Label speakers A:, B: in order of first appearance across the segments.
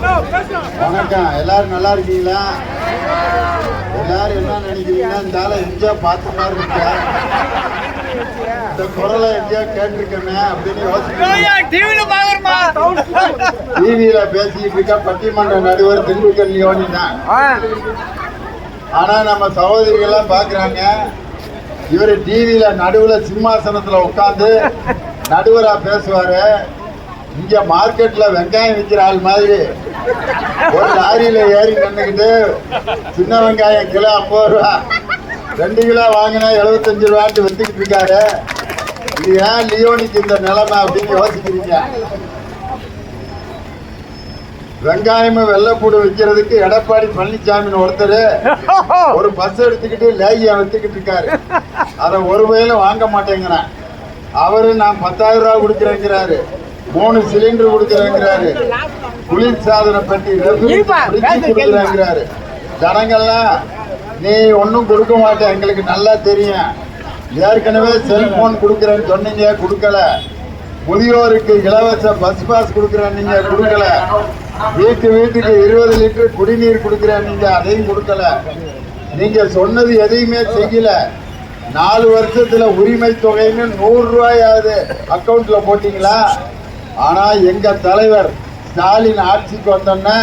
A: வணக்கம். எல்லாரும் நல்லா இருக்கீங்களா? எல்லாரும் என்ன நினைக்கிறீங்கன்னா இந்த ஆளை எங்கேயா பார்த்த மாதிரி இருக்கா, இந்த குரலை எங்கேயா கேட்டிருக்கேன்னு அப்படின்னு டிவியில பேசிட்டு இருக்க பட்டிமன்ற நடுவர் திண்டுக்கல் யோனி தான். ஆனா நம்ம சகோதரிகள்லாம் பாக்குறாங்க, இவரு டிவியில நடுவுல சிம்மாசனத்துல உட்காந்து நடுவரா பேசுவாரு. இங்க மார்க்கெட்ல வெங்காயம் விற்கிற ஆள் மாதிரி ஒரு லாரியில ஏறி நின்றுக்கிட்டு சின்ன வெங்காயம் கிலோ 50 ரூபா, 2 கிலோ வாங்கினா 75 ரூபான்ட்டு வித்துக்கிட்டு இருக்காரு. இது ஏன் லியோனிக்கு இந்த நிலைமை அப்படின்னு யோசிக்கிறீங்க? வெங்காயமும் வெள்ளைப்பூடு விற்கிறதுக்கு எடப்பாடி பழனிசாமின்னு ஒருத்தர் ஒரு பஸ் எடுத்துக்கிட்டு லேகியா வித்துக்கிட்டு இருக்காரு. அதை ஒரு வயலும் வாங்க மாட்டேங்கிறேன். அவரு நான் 10,000 ரூபா கொடுக்குறேங்கிறாரு, 3 சிலிண்டர் கொடுக்குறேங்கிறாரு, குளிர் சாதன பெட்டி கொடுக்குறேங்கிறாரு. ஜனங்கள்லாம் நீ ஒன்றும் கொடுக்க மாட்டேன், எங்களுக்கு நல்லா தெரியும். ஏற்கனவே செல்போன் கொடுக்குறேன்னு சொன்னீங்க, கொடுக்கல. முதியோருக்கு இலவச பஸ் பாஸ் கொடுக்குறேன், நீங்க கொடுக்கல. வீட்டுக்கு 20 லிட்டர் குடிநீர் கொடுக்குறேன், நீங்க அதையும் கொடுக்கல. நீங்க சொன்னது எதையுமே செய்யல. 4 வருஷத்துல உரிமை தொகைன்னு 100 ரூபாயாவது அக்கௌண்ட்ல போட்டீங்களா? ஆனா எங்க தலைவர் ஸ்டாலின் ஆட்சிக்கு வந்தோன்னா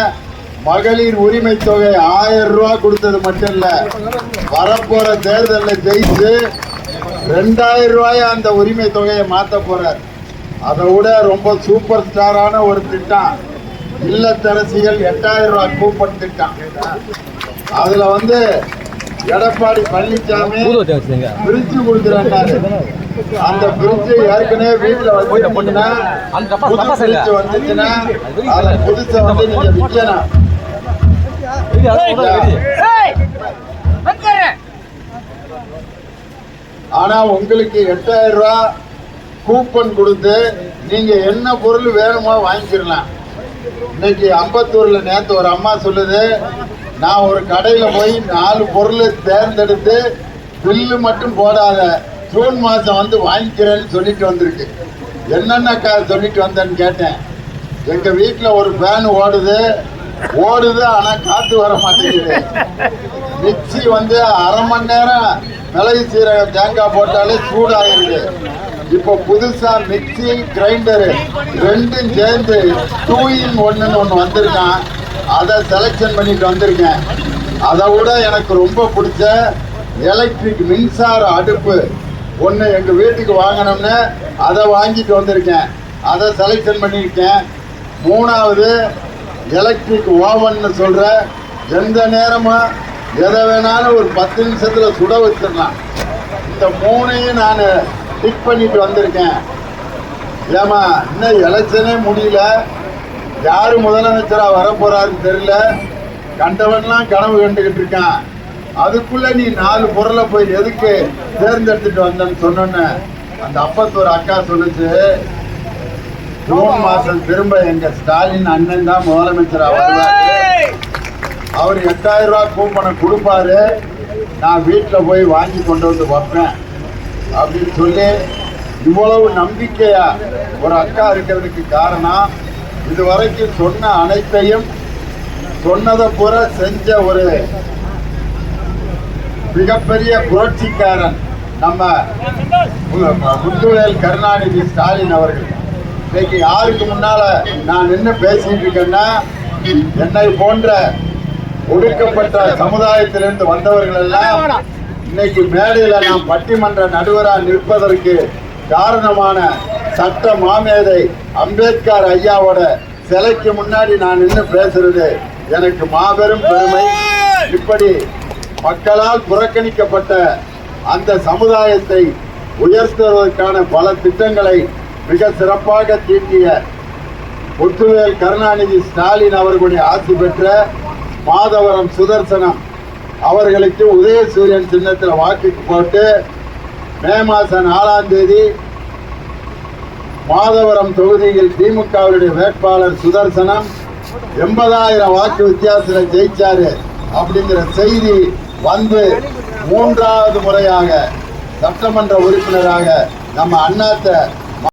A: மகளிர் உரிமை தொகை 1000 ரூபா கொடுத்தது மட்டும் இல்ல, வரப்போற தேர்தலில் ஜெயிச்சு 2000 ரூபாய அந்த உரிமை தொகையை மாத்த போறார். அதை விட ரொம்ப சூப்பர் ஸ்டாரான ஒரு திட்டம் இல்லத்தரசிகள் 8000 ரூபாய் கூப்பன் திட்டம். அதுல எடப்பாடி பழனிசாமி பிரிட்ஜ் கொடுக்குறாரு. அந்த பிரிட்ஜ் ஏற்கனவே வீட்டுல வந்துச்சுன்னா அதை புதுசை நீங்க விற்கணும். ஆனா உங்களுக்கு 8000 ரூபாய் கூப்பன் கொடுத்து நீங்க என்ன பொருள் வேணுமோ வாங்கிக்கலாம். இன்னைக்கு அம்பத்தூர்ல நேத்து ஒரு அம்மா சொல்லுது, நான் ஒரு கடையில போய் 4 பொருளை தேர்ந்தெடுத்து பில்லு மட்டும் போடாத, ஜூன் மாசம் வாங்கிக்கிறேன்னு சொல்லிட்டு வந்திருக்கு. என்னென்ன சொல்லிட்டு வந்தேன்னு கேட்டேன். எங்க வீட்டுல ஒரு ஃபேன் ஓடுது ஆனா காத்து வர மாட்டேங்குது. மிக்சி 1/2 மணி நேரம் மிளகு சீரகம் தேங்காய் போட்டாலே சூடாகிருது. இப்போ புதுசா மிக்சி கிரைண்டரு 2ம் சேர்ந்து 2 in 1 ஒன்று வந்திருக்கான். அதை செலக்ஷன் பண்ணிட்டு வந்திருக்கேன். அதை விட எனக்கு ரொம்ப பிடிச்ச எலக்ட்ரிக் மின்சார அடுப்பு ஒன்று எங்கள் வீட்டுக்கு வாங்கணும்னு அதை வாங்கிட்டு வந்திருக்கேன். அதை செலக்ஷன் பண்ணியிருக்கேன். 3வது எலக்ட்ரிக் ஓவன்னு சொல்கிற, எந்த நேரமும் எதை வேணாலும் ஒரு 10 நிமிஷத்தில் சுட வச்சிடலாம். இந்த 3ஐயும் நான் டிக் பண்ணிட்டு வந்திருக்கேன். ஏமா இன்னும் எலெக்ஷனே முடியல, யாரு முதலமைச்சரா வரப்போறாருன்னு தெரியல, கண்டவன்லாம் கனவு கண்டுகிட்டு இருக்கான். அதுக்குள்ள நீ 4 பொருளை போய் எதுக்கு தேர்ந்தெடுத்துட்டு வந்தேன்னு சொன்னோன்னு அந்த அப்பத்தூர் அக்கா சொல்லுச்சு, ஜூன் மாசம் திரும்ப எங்க ஸ்டாலின் அண்ணன் தான் முதலமைச்சரா வருவாரு, அவர் 8000 ரூபாய் கூப்பனை கொடுப்பாரு, நான் வீட்டில் போய் வாங்கி கொண்டு வைப்பேன் அப்படின்னு சொல்லி இவ்வளவு நம்பிக்கையா ஒரு அக்கா இருக்கிறதுக்கு காரணம், இதுவரைக்கும் சொன்ன அனைத்தையும் சொன்னதை பூரா செஞ்ச ஒரு மிகப்பெரிய புரட்சிக்காரன் நம்ம முத்துவேல் கருணாநிதி ஸ்டாலின் அவர்கள். இன்னைக்கு யாருக்கு முன்னால நான் நின்று பேசிட்டு இருக்கேன்னா, என்னை போன்ற ஒடுக்கப்பட்ட சமுதாயத்திலிருந்து வந்தவர்கள் எல்லாம் இன்னைக்கு மேடையில நான் பட்டிமன்ற நடுவரா நிற்பதற்கு காரணமான சட்ட மாமேதை அம்பேத்கர் ஐயாவோட சிலைக்கு முன்னாடி நான் நின்று பேசுறது எனக்கு மாபெரும் பெருமை. இப்படி மக்களால் புறக்கணிக்கப்பட்ட அந்த சமுதாயத்தை உயர்த்துவதற்கான பல திட்டங்களை மிக சிறப்பாக தீட்டிய முத்துவேல் கருணாநிதி ஸ்டாலின் அவர்களுடைய ஆசி பெற்ற மாதவரம் சுதர்சனம் அவர்களுக்கு உதயசூரியன் சின்னத்தில் வாக்கு போட்டு மே மாதம் 4ஆம் தேதி மாதவரம் தொகுதியில் திமுகவுடைய வேட்பாளர் சுதர்சனம் 80,000 வாக்கு வித்தியாசத்தில் ஜெயிச்சாரு அப்படிங்கிற செய்தி 3வது முறையாக சட்டமன்ற உறுப்பினராக நம்ம அண்ணாத்த